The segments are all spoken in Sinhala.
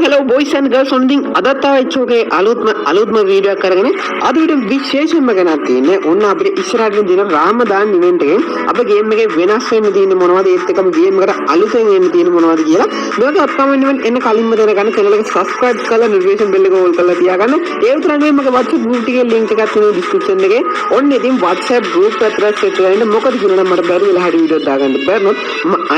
hello boys and girls on thing අදත් ආවෙච්චෝගේ අලුත්ම වීඩියෝ එකක් අරගෙන අද වීඩියෝ විශේෂයෙන්ම ගණන් තියෙන්නේ ඔන්න අපිට ඉස්සරහට දින රාමදාන් ඉවෙන්ට් එකෙන් අප ගේම් එකේ වෙනස් වෙන්න තියෙන්නේ මොනවද ඒත් එක්කම ගේම් එකට අලුතෙන් එන්න තියෙන්නේ මොනවද කියලා මේක අප්කමින් ඉවෙන්ට් එන්න කලින්ම දැනගන්න channel එක subscribe කරලා notification bell එක on කරලා තියාගන්න ඒ විතරක් නෙවෙයි මගේ WhatsApp group එකේ link එකක් තියෙනවා description එකේ ඔන්න ඉතින් WhatsApp group එකට set වෙලා ඉන්න මොකද කියලා මට බැරි වෙලා හරි වීඩියෝ දාගන්න බැරනොත්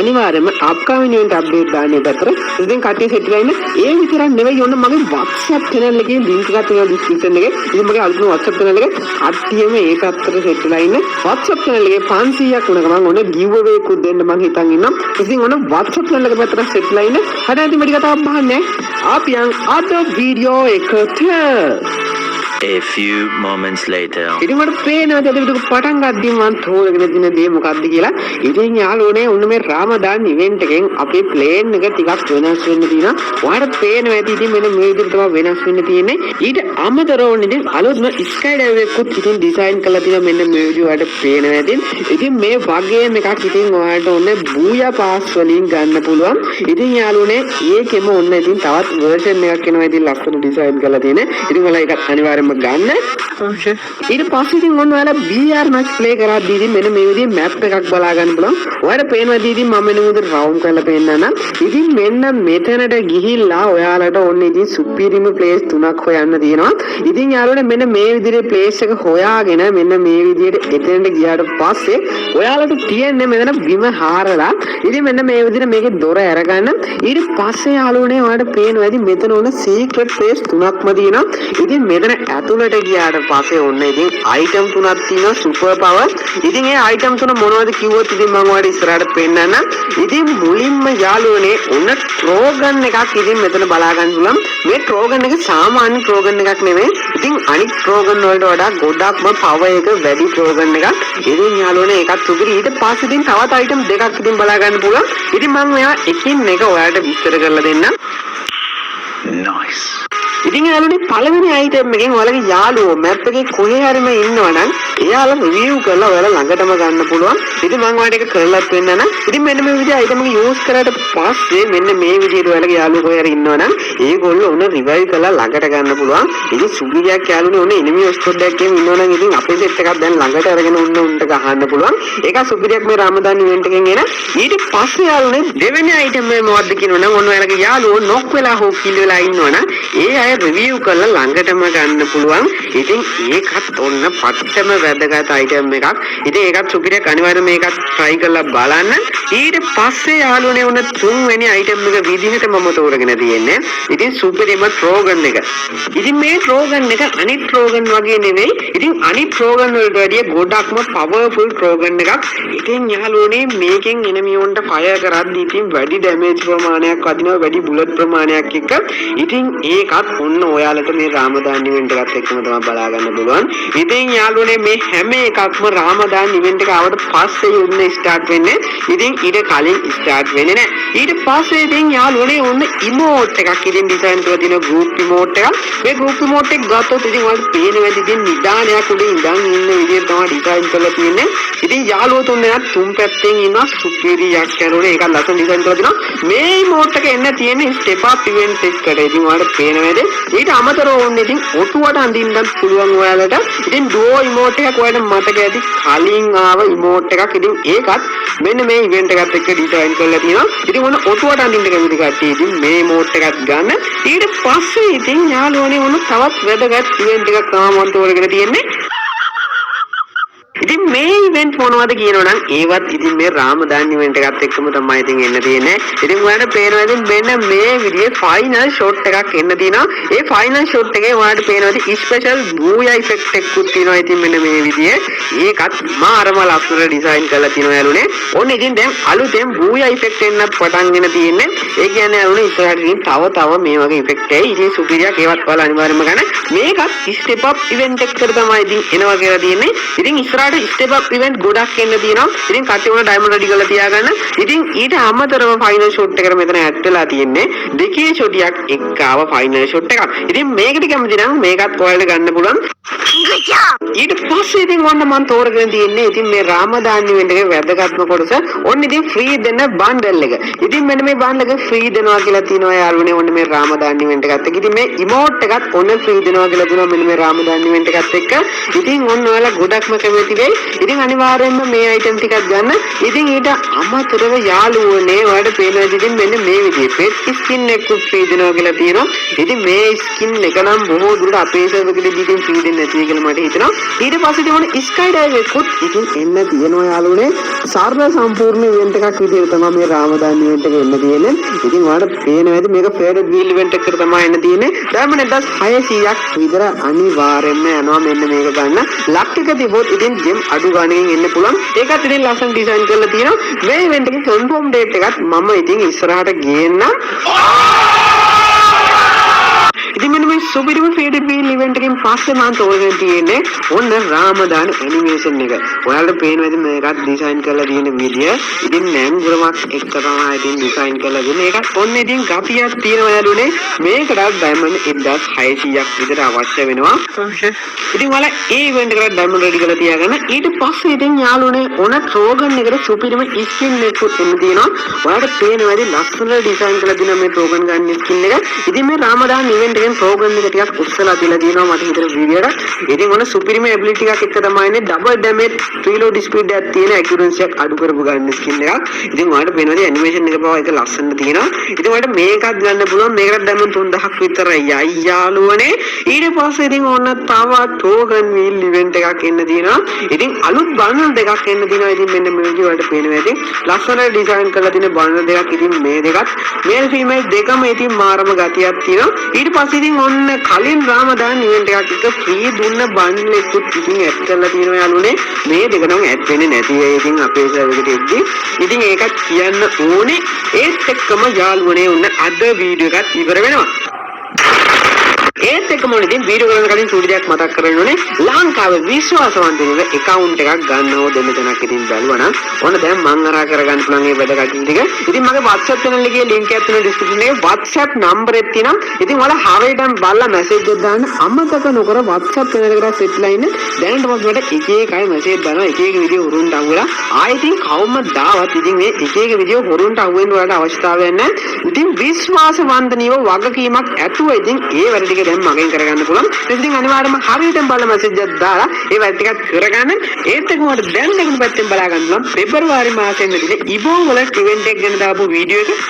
අනිවාර්යයෙන්ම අප්කමින් ඉවෙන්ට් update දාන්නේ පැත්තට ඉතින් කට්ටිය set වෙලා ඉන්න ඒ විතරක් නෙවෙයි ඔන්න මගේ WhatsApp channel එකේ link එකක් තියෙනවා description එකේ. ඉතින් මගේ අලුත්ම WhatsApp channel එක කට්ටියම ඒක අතර set වෙලා ඉන්න. WhatsApp channel එකේ 500ක් වුණ ගමන් ඔන්න giveaway එකක් දෙන්න මම හිතන් ඉන්නවා. ඉතින් ඔන්න WhatsApp channel එක පැත්තට set වෙලා ඉන්න. හරියට ඉතින් මට කතාවක් බහන්නේ. අපි යන් අද වීඩියෝ එකට A few moments later. ඉතින් මට පේනවා අද විදිහට පටන් ගද්දී මම තෝරගෙන දින දේ මොකක්ද කියලා. ඉතින් යාළුවනේ ඔන්න මේ රාමදාන් ඉවෙන්ට් එකෙන් අපේ ප්ලේන් එක ටිකක් වෙනස් වෙන්න තියෙනවා. ඔයාලට පේනවා ඇති ඉතින් මෙන්න මේ විදිහට තමයි වෙනස් වෙන්න තියෙන්නේ. ඊට අමතරව ඉතින් අලුත්ම ස්කයි ඩයිව් එකකුත් ඉතින් ඩිසයින් කරලා තියෙනවා මෙන්න මේ විදිහට ඔයාලට පේනවා ඇති. ඉතින් මේ වගේ එකක් ඉතින් ඔයාලට ඔන්න බූයා පාස් වලින් ගන්න පුළුවන්. ඉතින් යාළුවනේ ඒකෙම ඔන්න ඉතින් තවත් version එකක් එනවා ඉතින් ලස්සන ඩිසයින් කරලා තියෙන්නේ. ඉතින් ඔයාලා ඒකත් අනිවාර්යයෙන්ම ගන්න. ඊට පස්සේ ඉතින් ඔන්න ඔයාලා BR match play කරද්දී ඉතින් මෙන්න මේ විදිහේ map එකක් බලා ගන්න පුළුවන්. ඔයාලට පේනවා ඉතින් මම මෙන්න මෙතන round කරලා පෙන්නන්න. ඉතින් මෙන්න මෙතනට ගිහිල්ලා ඔයාලට ඔන්න ඉතින් superior place 3ක් හොයන්න තියෙනවා. ඉතින් යාළුවනේ මෙන්න මේ විදිහේ place එක හොයාගෙන මෙන්න මේ විදිහට එතනට ගියාට පස්සේ ඔයාලට තියෙන්නේ මෙතන බිම හාරලා ඉතින් මෙන්න මේ විදිහට මේකේ දොර අරගන්න. ඊට පස්සේ යාළුවනේ ඔයාලට පේනවා ඉතින් මෙතන ඔන්න secret place 3ක්ම තියෙනවා. ඉතින් මෙතන ඇතුළට ගියාට පස්සේ ඔන්න ඉතින් item 3ක් තියෙනවා super power. ඉතින් ඒ item 3 මොනවද කිව්වොත් ඉතින් මම ඔයාලට ඉස්සරහට පෙන්නන්න. ඉතින් මුලින්ම යාළුවනේ ඔන්න trogon එකක් ඉතින් මෙතන බලා ගන්න පුළුවන්. මේ trogon එක සාමාන්‍ය trogon එකක් නෙවෙයි. ඉතින් අනිත් trogon වලට වඩා ගොඩක්ම power එක වැඩි trogon එකක්. ඉතින් යාළුවනේ ඒකත් සුපිරි. ඊට පස්සේ ඉතින් තවත් item දෙකක් ඉතින් බලා ගන්න පුළුවන්. ඉතින් මම මෙයා එකින් එක ඔයාලට විස්තර කරලා දෙන්නම්. Nice. ඉතින් යාළුවනේ පළවෙනි item එකෙන් ඔයාලගේ යාළුවෝ map එකේ කොහේ හරිම ඉන්නවනම් එයාලා review කරලා ඔයාලා ළඟටම ගන්න පුළුවන්. ඉතින් මම ඔයාලට ඒක කරලාත් වෙන්නන. ඉතින් මෙන්න මේ විදිහේ item එක use කරාට පස්සේ මෙන්න මේ විදිහට ඔයාලගේ යාළුවෝ කොහේ හරි ඉන්නවනම් ඒගොල්ලෝ උන revive කරලා ළඟට ගන්න පුළුවන්. ඉතින් සුබිරියක් යාළුවනේ උන enemy squad එකකින් ඉන්නවනම් ඉතින් අපේ set එකක් දැන් ළඟට අරගෙන උන්ට ගහන්න පුළුවන්. ඒක සුබිරියක් මේ රාමදාන් event එකෙන් එන. ඊට පස්සේ යාළුවනේ දෙවෙනි item එක මොකද්ද කියනවනම් ඔන්න ඔයාලගේ යාළුවෝ knock වෙලා හෝ kill වෙලා ඉන්නවනම් ඒ අය review කරලා ළඟටම ගන්න පුළුවන්. ඉතින් ඒකත් ඔන්න පට්ටම වැදගත් item එකක්. ඉතින් ඒකත් සුපිරියක් අනිවාර්යයෙන් මේකත් try කරලා බලන්න. ඊට පස්සේ යාළුවනේ ඔන්න තුන්වෙනි item එක විදිහට මම තෝරගෙන තියෙන්නේ. ඉතින් සුපිරිම trogon එක. ඉතින් මේ trogon එක අනිත් trogon වගේ නෙවෙයි. ඉතින් අනිත් trogon වලට වැඩිය ගොඩක්ම powerful trogon එකක්. ඉතින් යාළුවනේ මේකෙන් enemy වුන්ට fire කරද්දී ඉතින් වැඩි damage ප්‍රමාණයක් වදිනවා වැඩි bullet ප්‍රමාණයක් එක්ක. ඉතින් ඒකත් ඔන්න ඔයාලට මේ රාමදාන් ඉවෙන්ට් එකත් එක්කම තමයි බලා ගන්න පුළුවන්. ඉතින් යාළුවනේ මේ හැම එකක්ම රාමදාන් ඉවෙන්ට් එක ආවට පස්සේ යුද්ධ ස්ටාර්ට් වෙන්නේ. ඉතින් ඊට කලින් ස්ටාර්ට් වෙන්නේ නැහැ. ඊට පස්සේ ඉතින් යාළුවනේ ඔන්න emote එකක් ඉතින් ඩිසයින් කරලා තියෙන group emote එකක්. මේ group emote එක ගත්තොත් ඉතින් ඔයාලට පේනවා ඉතින් නිදානයක් උඩ ඉඳන් ඉන්න විදිහට තමයි ඩිසයින් කරලා තියෙන්නේ. ඉතින් යාළුවෝ තුන්දෙනා තුන් පැත්තෙන් ඉන්නවා superior යාළුවනේ ඒක ලස්සන ඩිසයින් කරලා තියෙනවා. මේ emote එක එන්න තියෙන්නේ step up event එකට. ඉතින් ඔයාලට පේනවද? ඊට අමතරව ඕනේ ඉතින් ඔටුවට අඳින්නත් පුළුවන් ඔයාලට. ඉතින් duo emote එකක් ඔයාලට මතක ඇති කලින් ආව emote එකක්. ඉතින් ඒකත් මෙන්න මේ event එකත් එක්ක ඩිසයින් කරලා තියෙනවා. ඉතින් ඔන්න ඔටුවට අඳින්න කැමති කට්ටිය ඉතින් මේ emote එකත් ගන්න. ඊට පස්සේ ඉතින් යාළුවනේ ඔන්න තවත් වැදගත් event එකක් තමයි මම තෝරගෙන තියෙන්නේ. ඉතින් මේ event මොනවද කියනවනම් ඒවත් ඉතින් මේ රාමදාන් event එකත් එක්කම තමයි ඉතින් එන්න තියෙන්නේ. ඉතින් ඔයාලට පේනවා ඉතින් මෙන්න මේ විදිහේ final shot එකක් එන්න තියෙනවා. ඒ final shot එකේ ඔයාලට පේනවා ඉතින් special booyah effect එකකුත් තියෙනවා ඉතින් මෙන්න මේ විදිහේ. ඒකත් මාරම ලස්සන ඩිසයින් කරලා තියෙනවා යාළුවනේ. ඔන්න ඉතින් දැන් අලුතෙන් booyah effect එන්නත් පටන්ගෙන තියෙන්නේ. ඒ කියන්නේ යාළුවනේ ඉස්සරහට ඉතින් තව මේ වගේ effect එකයි. ඉතින් සුපිරියක් ඒවත් ඔයාලා අනිවාර්යයෙන්ම ගන්න. මේකත් step up event එකකට තමයි ඉතින් එනවා කියලා තියෙන්නේ. ඉතින් ඉස්සරහ ඉස්සරහට ස්ටෙප් අප් ඉවෙන්ට් ගොඩක් එන්න තියෙනවා. ඉතින් කට්ටිය උන ඩයමන්ඩ් රෙඩි කරලා තියාගන්න. ඉතින් ඊට අමතරව ෆයිනල් ෂොට් එකට මෙතන ඇඩ් වෙලා තියෙන්නේ දෙකේ ෂොටියක් එක්කාව ෆයිනල් ෂොට් එකක්. ඉතින් මේකට කැමති නම් මේකත් ඔයාලට ගන්න පුළුවන්. ඊට පස්සේ ඉතින් ඔන්න මම තෝරගෙන තියෙන්නේ ඉතින් මේ රාමදාන් ඉවෙන්ට් එකේ වැදගත්ම කොටස ඔන්න ඉතින් ෆ්‍රී දෙන බන්ඩල් එක. ඉතින් මෙන්න මේ බන්ඩල් එක ෆ්‍රී දෙනවා කියලා තියෙනවා යාළුවනේ ඔන්න මේ රාමදාන් ඉවෙන්ට් එකත් එක්ක. ඉතින් මේ ඉමෝට් එකත් ඔන්න ෆ්‍රී දෙනවා කියලා තියෙනවා මෙන්න මේ රාමදාන් ඉවෙන්ට් එකත් එක්ක. ඉතින් ඔන්න ඔයාලා ගොඩක්ම කැමති වෙයි. ඉතින් අනිවාර්යයෙන්ම මේ අයිටම් ටිකක් ගන්න. ඉතින් ඊට අමතරව යාළුවනේ ඔයාලට පේනවා ඉතින් මෙන්න මේ විදිහේ පෙට් ස්කින් එකක් ෆ්‍රී දෙනවා කියලා තියෙනවා. ඉතින් මේ ස්කින් එක නම් බොහෝ දුරට අපේ සර්වර් එකේදී ඉතින් ෆ්‍රී දෙන්නේ නැති කියලා මට හිතෙනවා. ඊට පස්සේ තියෙන ස්කයි ඩයිව් එකකුත් ඉතින් එන්න තියෙනවා යාළුවනේ. සර්ව සම්පූර්ණ ඉවෙන්ට් එකක් විදිහට තමයි මේ රාමදාන් ඉවෙන්ට් එක එන්න තියෙන්නේ. ඉතින් ඔයාලට පේනවා ඇති මේක ෆේවරට් වීල් ඉවෙන්ට් එකකට තමයි එන්න තියෙන්නේ. ඩයමන්ඩ් 1600ක් විතර අනිවාර්යයෙන්ම යනවා මෙන්න මේක ගන්න. ලක් එක තිබොත් ඉතින් ජෙම් අඩු ගාණකින් එන්න පුළුවන්. ඒකත් ඉතින් ලස්සන ඩිසයින් කරලා තියෙනවා. මේ ඉවෙන්ට් එකේ කන්ෆර්ම් ඩේට් එකත් මම ඉතින් ඉස්සරහට ගේන්නම්. ඉතින් මෙන්න මේ සුපිරිම ෆේවරට් වීල් ඉවෙන්ට් එකෙන් පස්සේ මම තෝරගෙන තියෙන්නේ ඔන්න රාමදාන ඇනිමේෂන් එක. ඔයාලට පේනවා ඉතින් මේකත් ඩිසයින් කරලා තියෙන විදිය. ඉතින් නැංගුරමක් එක්ක තමයි ඉතින් ඩිසයින් කරලා දෙන්නේ. ඒකත් ඔන්න ඉතින් ගතියක් තියෙනවා යාළුවනේ. මේකටත් ඩයමන්ඩ් 1600ක් විතර අවශ්‍ය වෙනවා. ඉතින් ඔයාලා ඒ ඉවෙන්ට් එකට ඩයමන්ඩ් රෙඩි කරලා තියාගන්න. ඊට පස්සේ ඉතින් යාළුවනේ ඔන්න ට්‍රෝගන් එකට සුපිරිම ස්කින් එකකුත් එන්න තියෙනවා. ඔයාලට පේනවා ඉතින් ලස්සන ඩිසයින් කරලා තියෙන මේ ට්‍රෝගන් ගන්න ස්කින් එක. ඉතින් මේ රාමදාන් ඉවෙන්ට් එකෙන් ට්‍රෝගන් එක ටිකක් උස්සලා තියලා තියෙනවා මට හිතෙන වීඩියෝට. ඉතින් ඔන්න සුපිරිම ඇබිලිටි එකක් එක්ක තමයි ඉන්නේ ඩබල් ඩැමේජ් රීලෝඩ් ස්පීඩ් එකක් තියෙන ඇකියුරන්සි එකක් අඩු කරපු ගන්න ස්කින් එකක්. ඉතින් ඔයාලට පේනවා ඇනිමේෂන් එක පවා එක ලස්සන තියෙනවා. ඉතින් ඔයාලට මේකත් ගන්න පුළුවන්. මේකට ඩයමන්ඩ් 3000ක් විතරයි යාළුවනේ. ඊට පස්සේ ඉතින් ඔන්න තව ටෝකන් වීල් ඉවෙන්ට් එකක් එන්න තියෙනවා. ඉතින් අලුත් බන්ඩල් දෙකක් එන්න තියෙනවා. ඉතින් මෙන්න මේ විදිහට ඔයාලට පේනවා ඉතින් ලස්සන ඩිසයින් කරලා තියෙන බන්ඩල් දෙකක්. ඉතින් මේ දෙකත් මේල් ෆීමේල් දෙකම ඉතින් මාරම ගතියක් තියෙනවා. ඊට පස්සේ ඉතින් ඔන්න කලින් රාමදාන් ඉවෙන්ට් එකක් එක ෆ්‍රී දුන්න බන්ඩල් එකකුත් ඉතින් ඇඩ් කරලා තියෙනවා යාළුවනේ. මේ දෙක නම් ඇඩ් වෙන්නේ නැති වෙයි ඉතින් අපේ සර්වර් එකට එද්දි. ඉතින් ඒකත් කියන්න ඕනේ. ඒත් එක්කම යාළුවනේ ඔන්න අද වීඩියෝ එකත් ඉවර වෙනවා. ඒත් එක්කම ඉතින් වීඩියෝ කරන කලින් සුළු දෙයක් මතක් කරගන්න ඕනේ. ලංකාවේ විශ්වාසවන්ත වෙන account එකක් ගන්නව දෙන්න තැනක් ඉතින් බැලුවා නම් ඔන්න දැන් මම අරා කරගන්න පුළුවන් මේ වැඩ කටයුතු ටික. ඉතින් මගේ WhatsApp channel එකේ link එකක් තියෙනවා description එකේ. WhatsApp number එක තියෙනවා. ඉතින් ඔයාලා හරියටම බලලා message එකක් දාන්න අමතක නොකර WhatsApp channel එකට set ලා ඉන්න. දැනට මම මට එක එකයි message දානවා. එක එක වීඩියෝ හොරුන්ට අහුවෙලා. ආයෙත් ඉතින් කවමදාවත් ඉතින් මේ එක එක වීඩියෝ හොරුන්ට අහුවෙන්න ඔයාලට අවශ්‍යතාවයක් නැහැ. ඉතින් විශ්වාසවන්තනියව වගකීමක් ඇතුව ඉතින් ඒ වැඩ ටික දැන් මගෙන් කරගන්න පුළුවන්. ඉතින් අනිවාර්යයෙන්ම හරියටම බලලා මැසේජ් එකක් දාලා ඒ වැඩ ටිකක් කරගන්න. ඒත් එක්කම ඔයාලට දැන් දෙකම පැත්තෙන් බලා ගන්න පුළුවන්. පෙබරවාරි මාසෙ ඉඳලා ඉබෝ වල ඉවෙන්ට් එක ගැන දාපු වීඩියෝ එක